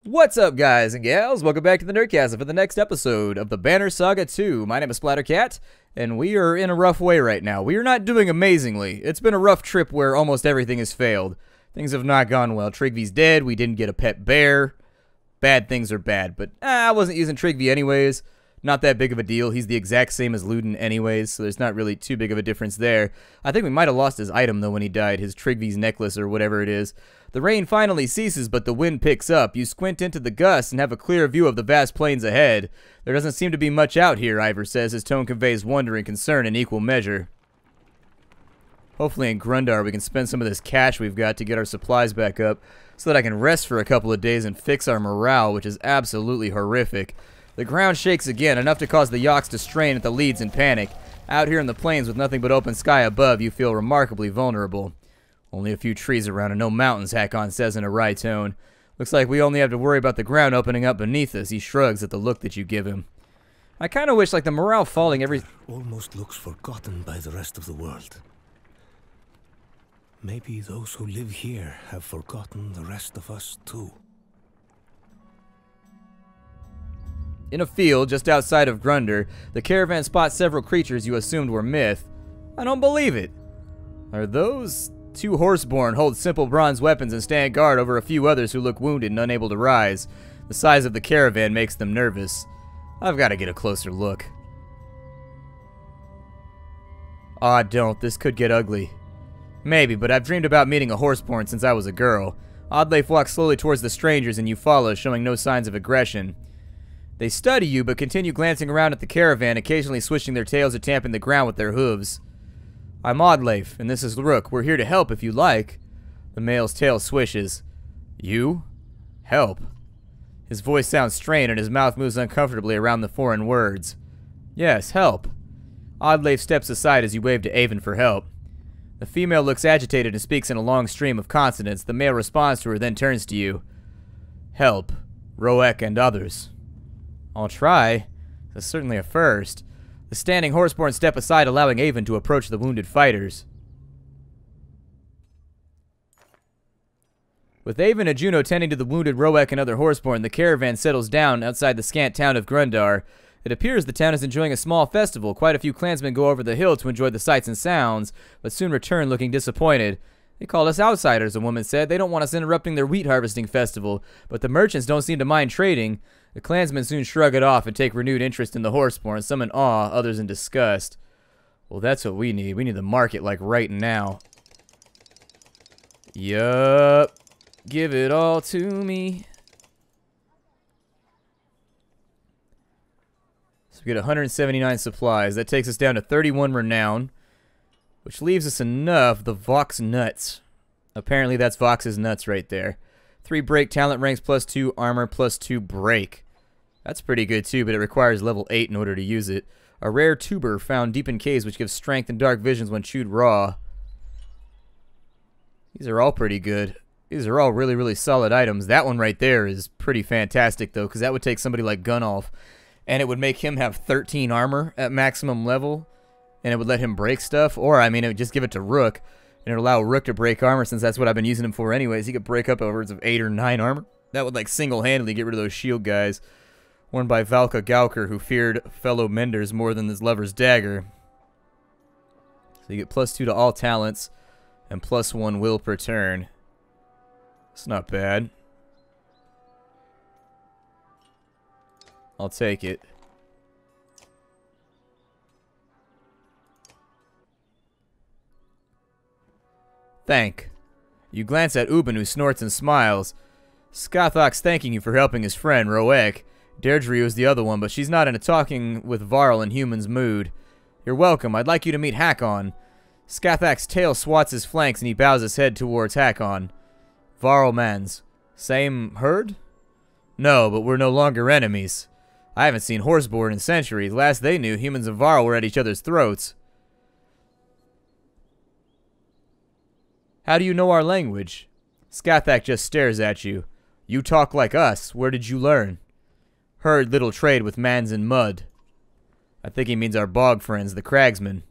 What's up, guys and gals? Welcome back to the Nerdcast for the next episode of the Banner Saga 2. My name is Splattercat, and we are in a rough way right now. We are not doing amazingly. It's been a rough trip where almost everything has failed. Things have not gone well. Trigvy's dead. We didn't get a pet bear. Bad things are bad, but I wasn't using Trigvy anyways. Not that big of a deal. He's the exact same as Luden anyways, so there's not really too big of a difference there. I think we might have lost his item, though, when he died, his Trigvy's necklace or whatever it is. The rain finally ceases, but the wind picks up. You squint into the gusts and have a clear view of the vast plains ahead. There doesn't seem to be much out here, Ivor says. His tone conveys wonder and concern in equal measure. Hopefully in Grundar we can spend some of this cash we've got to get our supplies back up so that I can rest for a couple of days and fix our morale, which is absolutely horrific. The ground shakes again, enough to cause the yaks to strain at the leads in panic. Out here in the plains with nothing but open sky above, you feel remarkably vulnerable. Only a few trees around and no mountains, Hakon says in a wry tone. Looks like we only have to worry about the ground opening up beneath us. He shrugs at the look that you give him. I kind of wish, like, the morale falling every... almost looks forgotten by the rest of the world. Maybe those who live here have forgotten the rest of us, too. In a field just outside of Grundar, the caravan spots several creatures you assumed were myth. I don't believe it. Are those... Two horseborn hold simple bronze weapons and stand guard over a few others who look wounded and unable to rise. The size of the caravan makes them nervous. I've got to get a closer look. Aw, don't. This could get ugly. Maybe, but I've dreamed about meeting a horseborn since I was a girl. Oddleif walks slowly towards the strangers and you follow, showing no signs of aggression. They study you, but continue glancing around at the caravan, occasionally swishing their tails or tamping the ground with their hooves. I'm Oddleif, and this is Rook. We're here to help if you like. The male's tail swishes. You? Help. His voice sounds strained and his mouth moves uncomfortably around the foreign words. Yes, help. Oddleif steps aside as you wave to Avon for help. The female looks agitated and speaks in a long stream of consonants. The male responds to her, then turns to you. Help. Roek and others. I'll try. That's certainly a first. The standing horseborn step aside, allowing Avon to approach the wounded fighters. With Avon and Juno tending to the wounded Roek and other horseborn, the caravan settles down outside the scant town of Grundar. It appears the town is enjoying a small festival. Quite a few clansmen go over the hill to enjoy the sights and sounds, but soon return looking disappointed. They call us outsiders, a woman said. They don't want us interrupting their wheat harvesting festival, but the merchants don't seem to mind trading. The clansmen soon shrug it off and take renewed interest in the horseborn, some in awe, others in disgust. Well, that's what we need. We need the market, like, right now. Yup. Give it all to me. So we get 179 supplies. That takes us down to 31 renown, which leaves us enough. The Vox nuts. Apparently that's Vox's nuts right there. 3 break talent ranks plus 2 armor plus 2 break. That's pretty good too, but it requires level 8 in order to use it. A rare tuber found deep in caves which gives strength and dark visions when chewed raw. These are all pretty good. These are all really, really solid items. That one right there is pretty fantastic though, because that would take somebody like Gunnulf, and it would make him have 13 armor at maximum level, and it would let him break stuff. Or, I mean, it would just give it to Rook, and it would allow Rook to break armor, since that's what I've been using him for anyways. He could break up upwards of 8 or 9 armor. That would, like, single-handedly get rid of those shield guys. Worn by Valka Gauker, who feared fellow menders more than his lover's dagger. So you get plus 2 to all talents, and plus 1 will per turn. It's not bad. I'll take it. Thank. You glance at Ubin, who snorts and smiles. Skathok's thanking you for helping his friend, Roek. Deirdre is the other one, but she's not in a talking with Varl and humans mood. You're welcome. I'd like you to meet Hakon. Skathok's tail swats his flanks and he bows his head towards Hakon. Varl mans. Same herd? No, but we're no longer enemies. I haven't seen Horseborn in centuries. Last they knew, humans and Varl were at each other's throats. How do you know our language? Skathak just stares at you. You talk like us. Where did you learn? Heard little trade with mans and mud. I think he means our bog friends, the Cragsmen.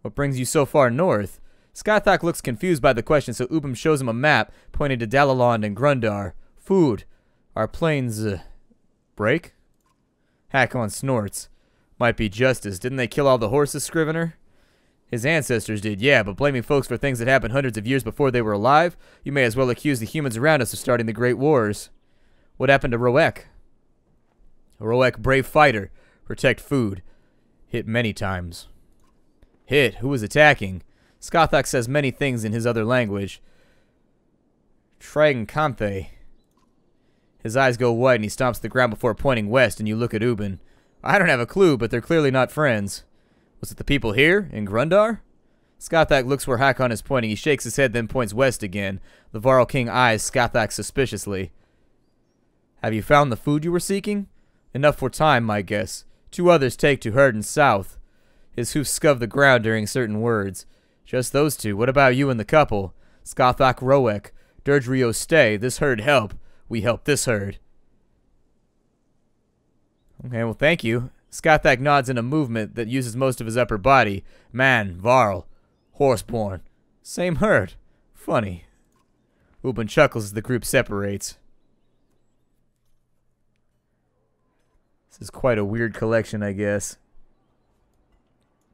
What brings you so far north? Skathak looks confused by the question, so Ubim shows him a map pointing to Dalalond and Grundar. Food. Our planes, break? Hakon snorts. Might be justice. Didn't they kill all the horses, Scrivener? His ancestors did, yeah, but blaming folks for things that happened hundreds of years before they were alive, you may as well accuse the humans around us of starting the Great Wars. What happened to Roek? Roek, brave fighter. Protect food. Hit many times. Hit? Who was attacking? Skothak says many things in his other language. Tragnkanthe. His eyes go white and he stomps the ground before pointing west, and you look at Ubin. I don't have a clue, but they're clearly not friends. Was it the people here, in Grundar? Skothak looks where Hakon is pointing. He shakes his head, then points west again. The Varl King eyes Skothak suspiciously. Have you found the food you were seeking? Enough for time, my guess. 2 others take to herd in south. His hoofs scove the ground during certain words. Just those 2. What about you and the couple? Skothak Roek. Dirge Rio stay. This herd help. We help this herd. Okay, well, thank you. Skothak nods in a movement that uses most of his upper body. Man, Varl. Horseborn. Same herd. Funny. Ubin chuckles as the group separates. This is quite a weird collection, I guess.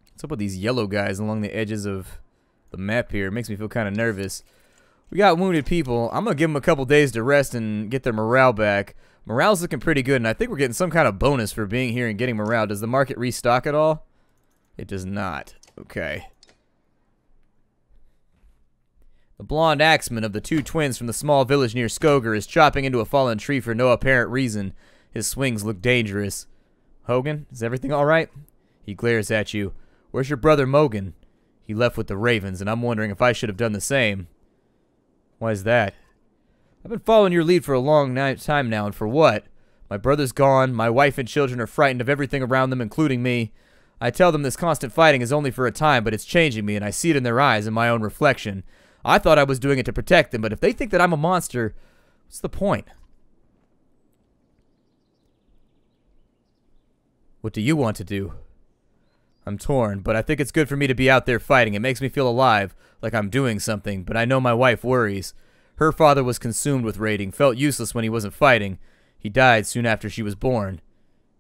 What's up with these yellow guys along the edges of the map here? It makes me feel kind of nervous. We got wounded people. I'm going to give them a couple days to rest and get their morale back. Morale's looking pretty good, and I think we're getting some kind of bonus for being here and getting morale. Does the market restock at all? It does not. Okay. The blonde axeman of the 2 twins from the small village near Skoger is chopping into a fallen tree for no apparent reason. His swings look dangerous. Hogan, is everything all right? He glares at you. Where's your brother Mogan? He left with the Ravens, and I'm wondering if I should have done the same. Why is that? I've been following your lead for a long time now, and for what? My brother's gone, my wife and children are frightened of everything around them, including me. I tell them this constant fighting is only for a time, but it's changing me, and I see it in their eyes and my own reflection. I thought I was doing it to protect them, but if they think that I'm a monster, what's the point? What do you want to do? I'm torn, but I think it's good for me to be out there fighting. It makes me feel alive, like I'm doing something, but I know my wife worries. Her father was consumed with raiding, felt useless when he wasn't fighting. He died soon after she was born.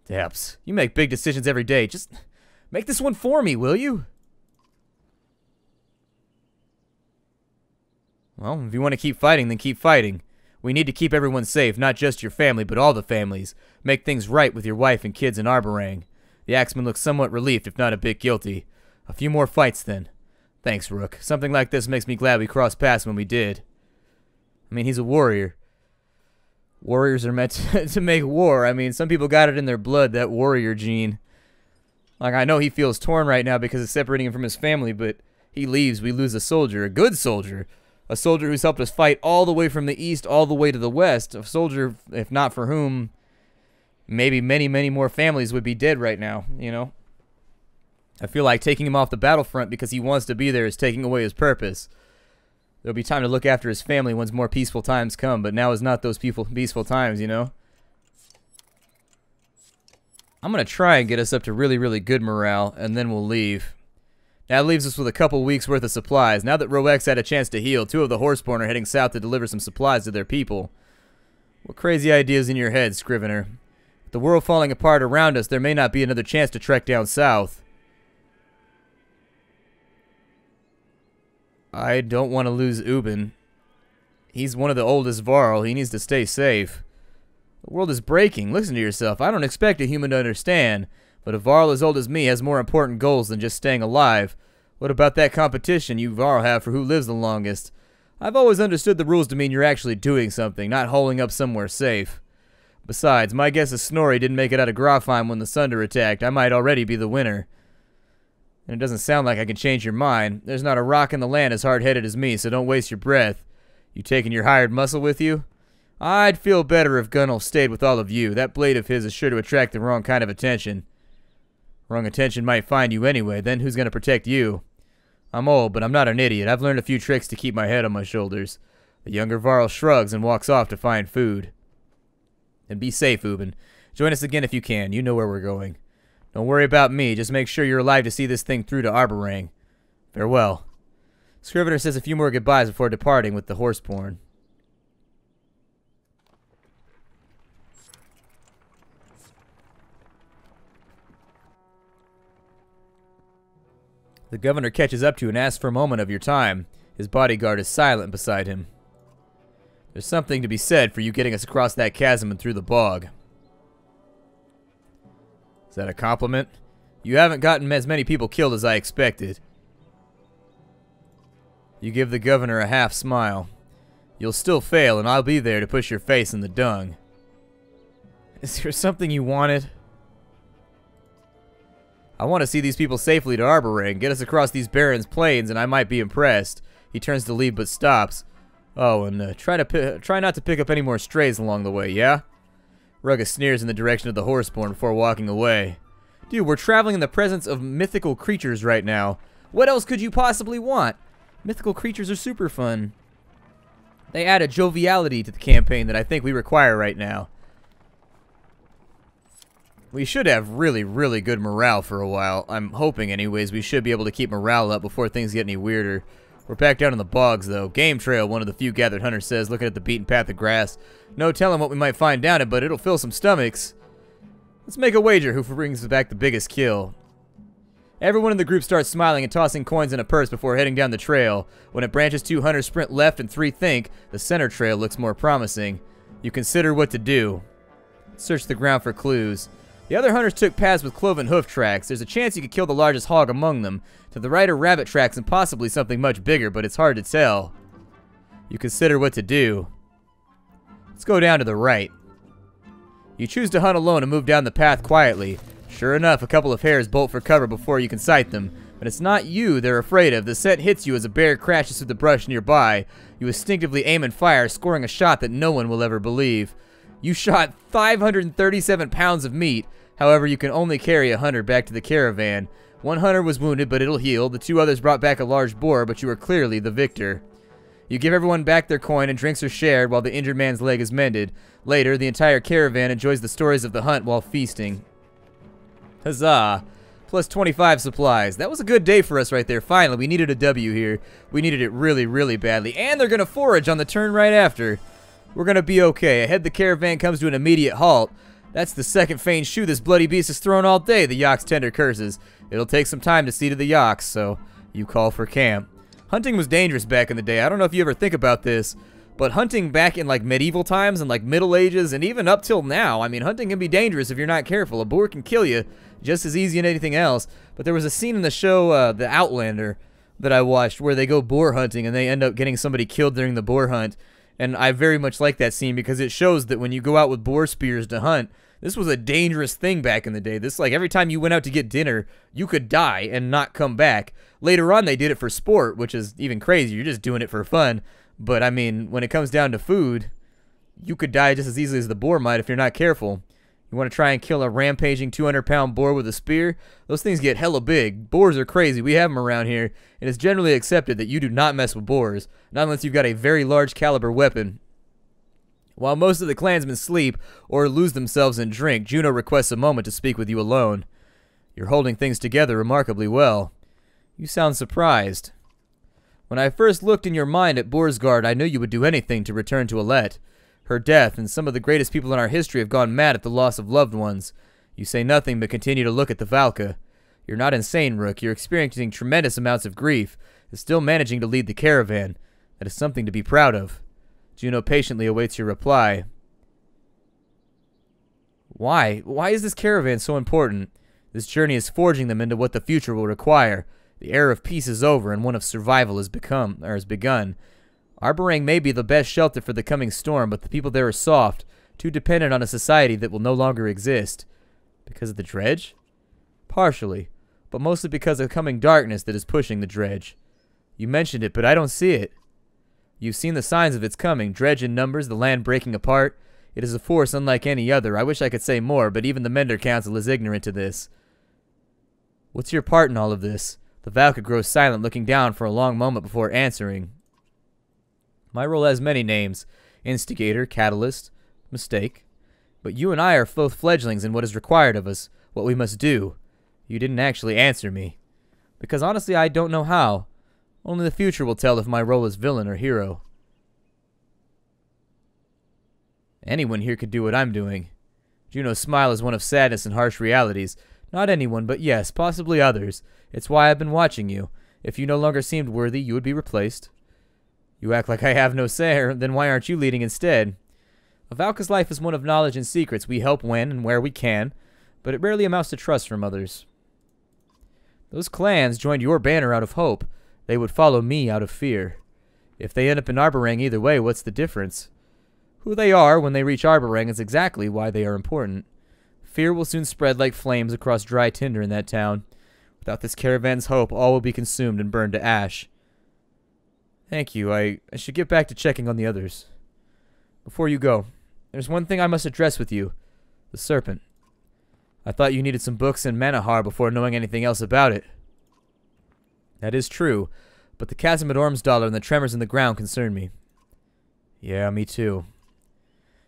Depps, you make big decisions every day. Just make this one for me, will you? Well, if you want to keep fighting, then keep fighting. We need to keep everyone safe, not just your family, but all the families. Make things right with your wife and kids in Arborang. The axeman looks somewhat relieved, if not a bit guilty. A few more fights, then. Thanks, Rook. Something like this makes me glad we crossed paths when we did. I mean, he's a warrior. Warriors are meant to make war. I mean, some people got it in their blood, that warrior gene. Like, I know he feels torn right now because it's separating him from his family, but he leaves, we lose a soldier. A good soldier. A soldier who's helped us fight all the way from the east all the way to the west. A soldier, if not for whom, maybe many, many more families would be dead right now, you know? I feel like taking him off the battlefront because he wants to be there is taking away his purpose. There'll be time to look after his family once more peaceful times come, but now is not those peaceful times, you know? I'm going to try and get us up to really, really good morale, and then we'll leave. That leaves us with a couple weeks' worth of supplies. Now that Roek's had a chance to heal, 2 of the Horseborn are heading south to deliver some supplies to their people. What crazy ideas in your head, Scrivener? With the world falling apart around us, there may not be another chance to trek down south. I don't want to lose Ubin. He's one of the oldest Varl. He needs to stay safe. The world is breaking. Listen to yourself. I don't expect a human to understand, but a Varl as old as me has more important goals than just staying alive. What about that competition you Varl have for who lives the longest? I've always understood the rules to mean you're actually doing something, not holing up somewhere safe. Besides, my guess is Snorri didn't make it out of Grafheim when the Sunder attacked. I might already be the winner. And it doesn't sound like I can change your mind. There's not a rock in the land as hard-headed as me, so don't waste your breath. You taking your hired muscle with you? I'd feel better if Gunnel stayed with all of you. That blade of his is sure to attract the wrong kind of attention. Wrong attention might find you anyway, then who's going to protect you? I'm old, but I'm not an idiot. I've learned a few tricks to keep my head on my shoulders. The younger Varl shrugs and walks off to find food. And be safe, Ubin. Join us again if you can. You know where we're going. Don't worry about me. Just make sure you're alive to see this thing through to Arborang. Farewell. Scrivener says a few more goodbyes before departing with the Horseborn. The governor catches up to you and asks for a moment of your time. His bodyguard is silent beside him. There's something to be said for you getting us across that chasm and through the bog. Is that a compliment? You haven't gotten as many people killed as I expected. You give the governor a half smile. You'll still fail, and I'll be there to push your face in the dung. Is there something you wanted? I want to see these people safely to Arborang, get us across these barren plains, and I might be impressed. He turns to leave but stops. Oh, and try not to pick up any more strays along the way, yeah? Rugged sneers in the direction of the horseborn before walking away. Dude, we're traveling in the presence of mythical creatures right now. What else could you possibly want? Mythical creatures are super fun. They add a joviality to the campaign that I think we require right now. We should have really, really good morale for a while. I'm hoping, anyways, we should be able to keep morale up before things get any weirder. We're back down in the bogs, though. Game trail, one of the few gathered hunters says, looking at the beaten path of grass. No telling what we might find down it, but it'll fill some stomachs. Let's make a wager who brings back the biggest kill. Everyone in the group starts smiling and tossing coins in a purse before heading down the trail. When it branches, 2 hunters sprint left and 3 think. The center trail looks more promising. You consider what to do. Search the ground for clues. The other hunters took paths with cloven hoof tracks. There's a chance you could kill the largest hog among them. To the right are rabbit tracks and possibly something much bigger, but it's hard to tell. You consider what to do. Let's go down to the right. You choose to hunt alone and move down the path quietly. Sure enough, a couple of hares bolt for cover before you can sight them. But it's not you they're afraid of. The scent hits you as a bear crashes through the brush nearby. You instinctively aim and fire, scoring a shot that no one will ever believe. You shot 537 pounds of meat. However, you can only carry a hunter back to the caravan. 1 hunter was wounded, but it'll heal. The 2 others brought back a large boar, but you are clearly the victor. You give everyone back their coin and drinks are shared while the injured man's leg is mended. Later, the entire caravan enjoys the stories of the hunt while feasting. Huzzah! Plus 25 supplies. That was a good day for us right there. Finally, we needed a W here. We needed it really, really badly. And they're going to forage on the turn right after. We're going to be okay. Ahead, the caravan comes to an immediate halt. That's the second feigned shoe this bloody beast has thrown all day, the Yak's tender curses. It'll take some time to see to the Yaks, so you call for camp. Hunting was dangerous back in the day. I don't know if you ever think about this, but hunting back in like medieval times and like Middle Ages and even up till now, I mean, hunting can be dangerous if you're not careful. A boar can kill you just as easy as anything else. But there was a scene in the show, The Outlander, that I watched where they go boar hunting and they end up getting somebody killed during the boar hunt. And I very much like that scene because it shows that when you go out with boar spears to hunt, this was a dangerous thing back in the day. This, like, every time you went out to get dinner, you could die and not come back. Later on, they did it for sport, which is even crazier. You're just doing it for fun. But, I mean, when it comes down to food, you could die just as easily as the boar might if you're not careful. You want to try and kill a rampaging 200-pound boar with a spear? Those things get hella big. Boars are crazy. We have them around here, and it's generally accepted that you do not mess with boars, not unless you've got a very large caliber weapon. While most of the clansmen sleep or lose themselves in drink, Juno requests a moment to speak with you alone. You're holding things together remarkably well. You sound surprised. When I first looked in your mind at Borsgard, I knew you would do anything to return to Alette. Her death and some of the greatest people in our history have gone mad at the loss of loved ones. You say nothing but continue to look at the Valka. You're not insane, Rook. You're experiencing tremendous amounts of grief and still managing to lead the caravan. That is something to be proud of. Juno patiently awaits your reply. Why? Why is this caravan so important? This journey is forging them into what the future will require. The era of peace is over and one of survival has begun. Arborang may be the best shelter for the coming storm, but the people there are soft, too dependent on a society that will no longer exist. Because of the dredge? Partially, but mostly because of coming darkness that is pushing the dredge. You mentioned it, but I don't see it. You've seen the signs of its coming, dredge in numbers, the land breaking apart. It is a force unlike any other. I wish I could say more, but even the Mender Council is ignorant to this. What's your part in all of this? The Valka grows silent, looking down for a long moment before answering. My role has many names. Instigator, Catalyst, Mistake. But you and I are both fledglings in what is required of us, what we must do. You didn't actually answer me. Because honestly, I don't know how. Only the future will tell if my role is villain or hero. Anyone here could do what I'm doing. Juno's smile is one of sadness and harsh realities. Not anyone, but yes, possibly others. It's why I've been watching you. If you no longer seemed worthy, you would be replaced. You act like I have no say, then why aren't you leading instead? A Valka's life is one of knowledge and secrets. We help when and where we can, but it rarely amounts to trust from others. Those clans joined your banner out of hope. They would follow me out of fear. If they end up in Arborang either way, what's the difference? Who they are when they reach Arborang is exactly why they are important. Fear will soon spread like flames across dry tinder in that town. Without this caravan's hope, all will be consumed and burned to ash. Thank you. I should get back to checking on the others. Before you go, there's one thing I must address with you. The serpent. I thought you needed some books and Manahar before knowing anything else about it. That is true, but the chasm at Ormsdollar and the tremors in the ground concern me. Yeah, me too.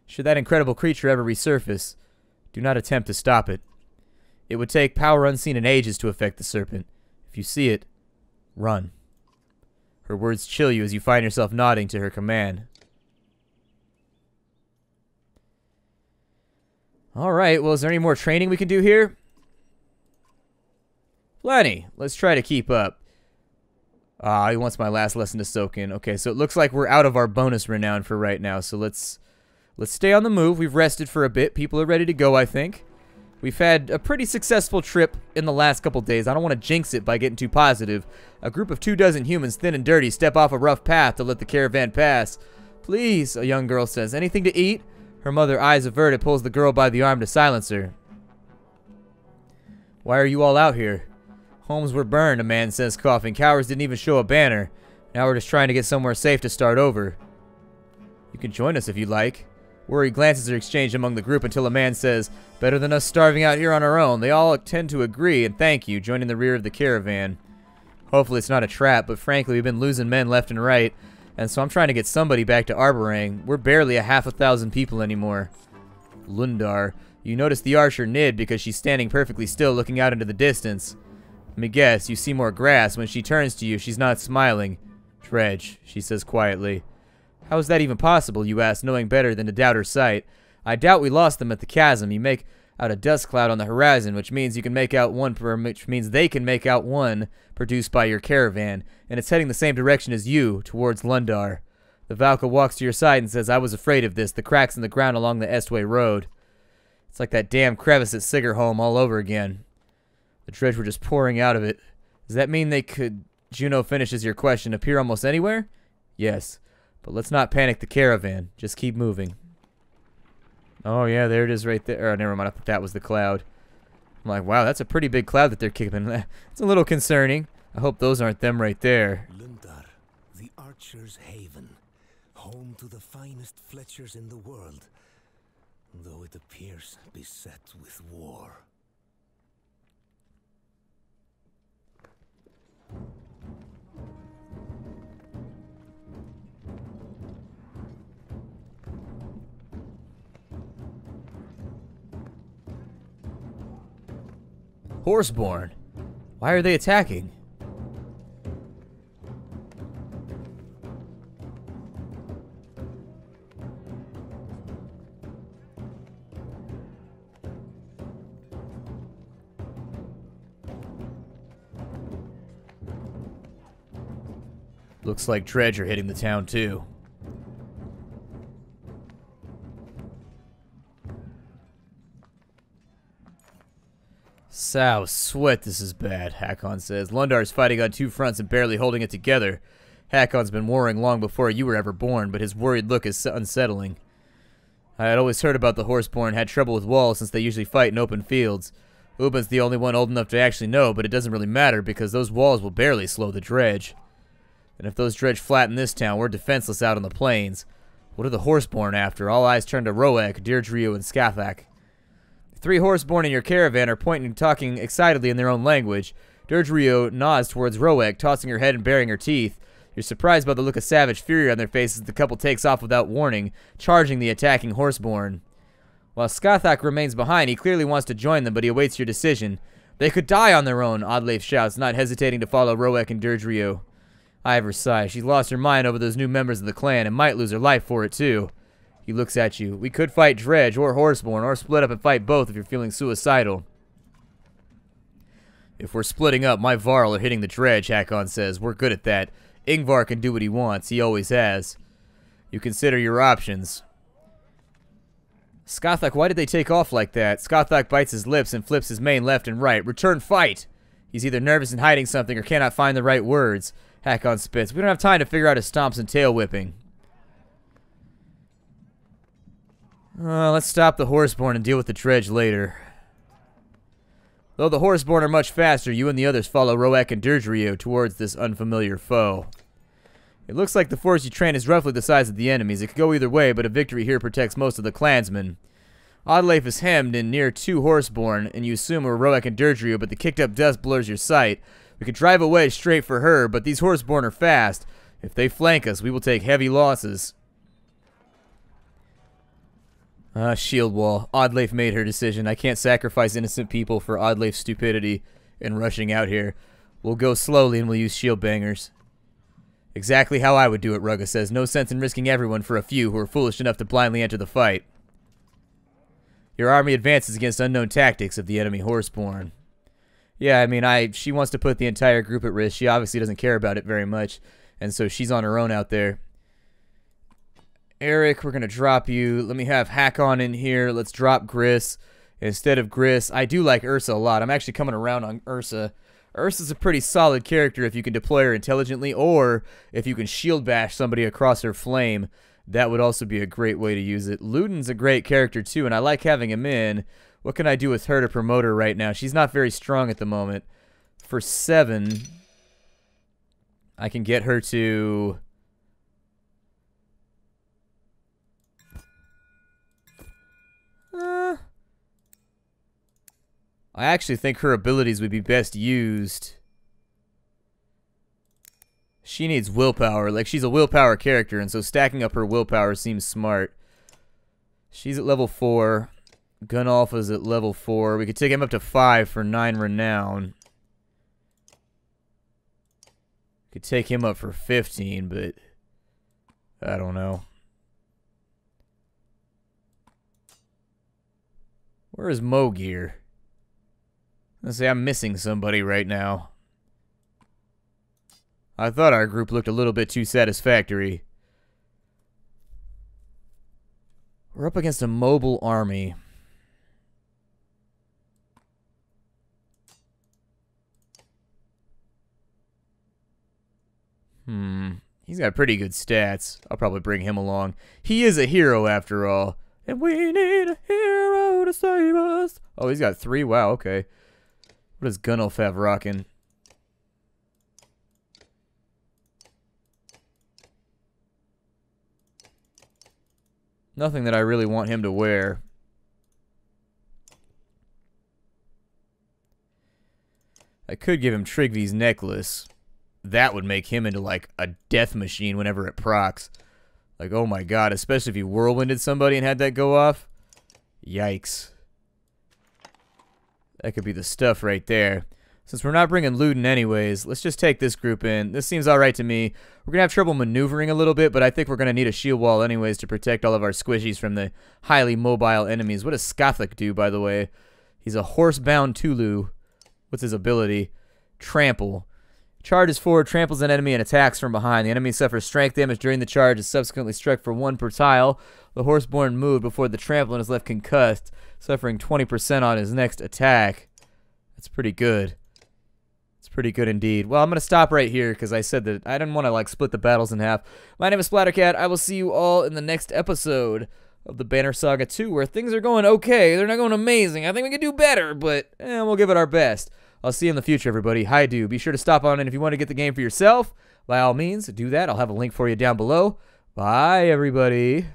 Should that incredible creature ever resurface, do not attempt to stop it. It would take power unseen in ages to affect the serpent. If you see it, run. Her words chill you as you find yourself nodding to her command. Alright, well, is there any more training we can do here? Plenty. Let's try to keep up. He wants my last lesson to soak in. Okay, so it looks like we're out of our bonus renown for right now, so let's stay on the move. We've rested for a bit. People are ready to go, I think. We've had a pretty successful trip in the last couple days. I don't want to jinx it by getting too positive. A group of 24 humans, thin and dirty, step off a rough path to let the caravan pass. Please, a young girl says. Anything to eat? Her mother, eyes averted, pulls the girl by the arm to silence her. Why are you all out here? Homes were burned, a man says, coughing. Cowards didn't even show a banner. Now we're just trying to get somewhere safe to start over. You can join us if you'd like. Worried glances are exchanged among the group until a man says, better than us starving out here on our own. They all tend to agree and thank you, joining the rear of the caravan. Hopefully it's not a trap, but frankly we've been losing men left and right, and so I'm trying to get somebody back to Arborang. We're barely a 1,000 people anymore. Lundar. You notice the archer Nid because she's standing perfectly still looking out into the distance. Let me guess, you see more grass. When she turns to you, she's not smiling. Dredge, she says quietly. How is that even possible, you ask, knowing better than to doubt her sight. I doubt we lost them at the chasm. You make out a dust cloud on the horizon, which means you can make out one, which means they can make out one produced by your caravan, and it's heading the same direction as you, towards Lundar. The Valka walks to your side and says, I was afraid of this, the cracks in the ground along the Estway Road. It's like that damn crevice at Sigurholm all over again. The dredge were just pouring out of it. Does that mean they could, Juno finishes your question, appear almost anywhere? Yes. But let's not panic the caravan. Just keep moving. Oh, yeah, there it is right there. Oh, never mind. I thought that was the cloud. I'm like, wow, that's a pretty big cloud that they're kicking. It's a little concerning. I hope those aren't them right there. Lundar, the archer's haven. Home to the finest fletchers in the world. Though it appears beset with war. Horseborn. Why are they attacking? Looks like dredge are hitting the town too. Sow, sweat, this is bad, Hakon says. Lundar's fighting on two fronts and barely holding it together. Hakon's been warring long before you were ever born, but his worried look is unsettling. I had always heard about the Horseborn had trouble with walls since they usually fight in open fields. Ubin's the only one old enough to actually know, but it doesn't really matter because those walls will barely slow the dredge. And if those dredge flatten this town, we're defenseless out on the plains. What are the Horseborn after? All eyes turn to Roek, Deirdre, and Skathak. The 3 Horseborn in your caravan are pointing and talking excitedly in their own language. Deirdre nods towards Roek, tossing her head and baring her teeth. You're surprised by the look of savage fury on their faces as the couple takes off without warning, charging the attacking Horseborn. While Skathak remains behind, he clearly wants to join them, but he awaits your decision. They could die on their own, Oddleif shouts, not hesitating to follow Roek and Deirdre. Ivor sighs. She's lost her mind over those new members of the clan and might lose her life for it, too. He looks at you. We could fight Dredge or Horseborn, or split up and fight both if you're feeling suicidal. If we're splitting up, my Varl are hitting the dredge, Hakon says. We're good at that. Ingvar can do what he wants. He always has. You consider your options. Skothak, why did they take off like that? Skothak bites his lips and flips his mane left and right. Return fight! He's either nervous and hiding something or cannot find the right words. Hakon spits. We don't have time to figure out his stomps and tail whipping. Let's stop the Horseborn and deal with the dredge later. Though the Horseborn are much faster, you and the others follow Roak and Durdrio towards this unfamiliar foe. It looks like the force you train is roughly the size of the enemies. It could go either way, but a victory here protects most of the clansmen. Oddleif is hemmed in near 2 Horseborn, and you assume we're Roak and Durdrio, but the kicked-up dust blurs your sight. We could drive away straight for her, but these Horseborn are fast. If they flank us, we will take heavy losses. Shield wall. Oddleif made her decision. I can't sacrifice innocent people for Oddleif's stupidity in rushing out here. We'll go slowly and we'll use shield bangers. Exactly how I would do it, Rugga says. No sense in risking everyone for a few who are foolish enough to blindly enter the fight. Your army advances against unknown tactics of the enemy Horseborn. Yeah, I mean, she wants to put the entire group at risk. She obviously doesn't care about it very much, and so she's on her own out there. Eric, we're going to drop you. Let me have Hakon in here. Let's drop Gris. Instead of Gris, I do like Ursa a lot. I'm actually coming around on Ursa. Ursa's a pretty solid character if you can deploy her intelligently, or if you can shield bash somebody across her flame. That would also be a great way to use it. Luden's a great character too, and I like having him in. What can I do with her to promote her right now? She's not very strong at the moment. For 7, I can get her to... I actually think her abilities would be best used. She needs willpower. Like, she's a willpower character, and so stacking up her willpower seems smart. She's at level 4. Gunnulfa's at level 4. We could take him up to 5 for 9 renown. Could take him up for 15, but I don't know. Where is Mogir? Let's say I'm missing somebody right now. I thought our group looked a little bit too satisfactory. We're up against a mobile army. He's got pretty good stats. I'll probably bring him along. He is a hero after all. And we need a hero to save us. Oh, he's got 3? Wow, okay. What does Gunnulf have rocking? Nothing that I really want him to wear. I could give him Trigvy's necklace. That would make him into like a death machine whenever it procs. Like, oh my god, especially if you whirlwinded somebody and had that go off. Yikes. That could be the stuff right there. Since we're not bringing Luden anyways, let's just take this group in. This seems alright to me. We're going to have trouble maneuvering a little bit, but I think we're going to need a shield wall anyways to protect all of our squishies from the highly mobile enemies. What does Skothak do, by the way? He's a horse-bound Tulu. What's his ability? Trample. Charges forward, tramples an enemy, and attacks from behind. The enemy suffers strength damage during the charge, is subsequently struck for 1 per tile. The Horseborn moved before the trample and is left concussed, suffering 20% on his next attack. That's pretty good. It's pretty good indeed. Well, I'm going to stop right here because I said that I didn't want to like split the battles in half. My name is Splattercat. I will see you all in the next episode of the Banner Saga 2, where things are going okay. They're not going amazing. I think we can do better, but we'll give it our best. I'll see you in the future, everybody. Hi, do. Be sure to stop on in if you want to get the game for yourself. By all means, do that. I'll have a link for you down below. Bye, everybody.